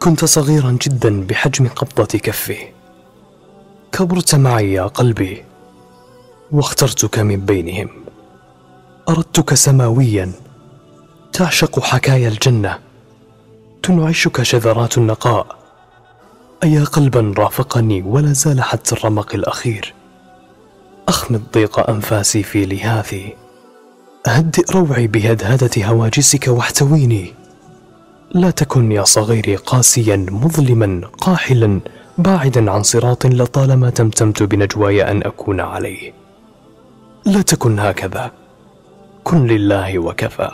كنت صغيرا جدا بحجم قبضة كفي. كبرت معي يا قلبي، واخترتك من بينهم. أردتك سماويا تعشق حكايا الجنة، تنعشك شذرات النقاء. أيا قلبا رافقني ولا زال حتى الرمق الأخير. أخمد ضيق أنفاسي في لهاثي، أهدئ روعي بهدهدة هواجسك واحتويني. لا تكن يا صغيري قاسيا مظلما قاحلا باعدا عن صراط لطالما تمتمت بنجواي أن أكون عليه. لا تكن هكذا، كن لله وكفى.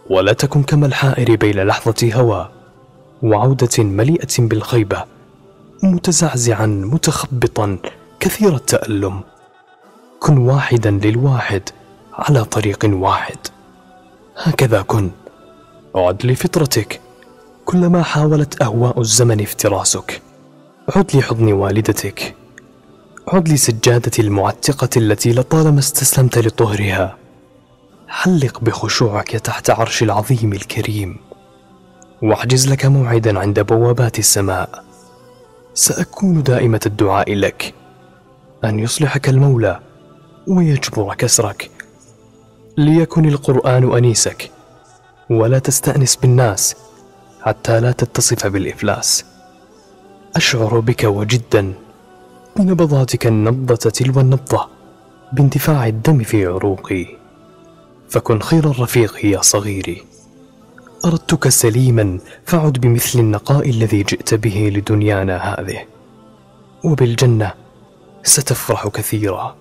ولا تكن كما الحائر بين لحظة هوى وعودة مليئة بالخيبة، متزعزعا متخبطا كثير التألم. كن واحدا للواحد على طريق واحد. هكذا كن. عد لفطرتك كلما حاولت أهواء الزمن افتراسك. عد لحضن والدتك، عد لسجادة المعتقة التي لطالما استسلمت لطهرها. حلق بخشوعك تحت عرش العظيم الكريم، واحجز لك موعدا عند بوابات السماء. سأكون دائمة الدعاء لك أن يصلحك المولى ويجبر كسرك. ليكن القرآن أنيسك، ولا تستأنس بالناس حتى لا تتصف بالإفلاس. أشعر بك وجدا بنبضاتك النبضة تلو النبضة، باندفاع الدم في عروقي. فكن خير الرفيق يا صغيري. أردتك سليما فعد بمثل النقاء الذي جئت به لدنيانا هذه، وبالجنة ستفرح كثيرا،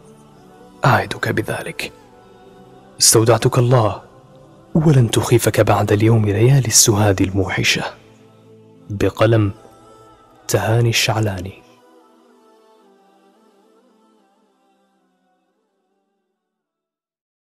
أعدك بذلك. استودعتك الله، ولن تخيفك بعد اليوم ليالي السهاد الموحشة. بقلم تهاني الشعلاني.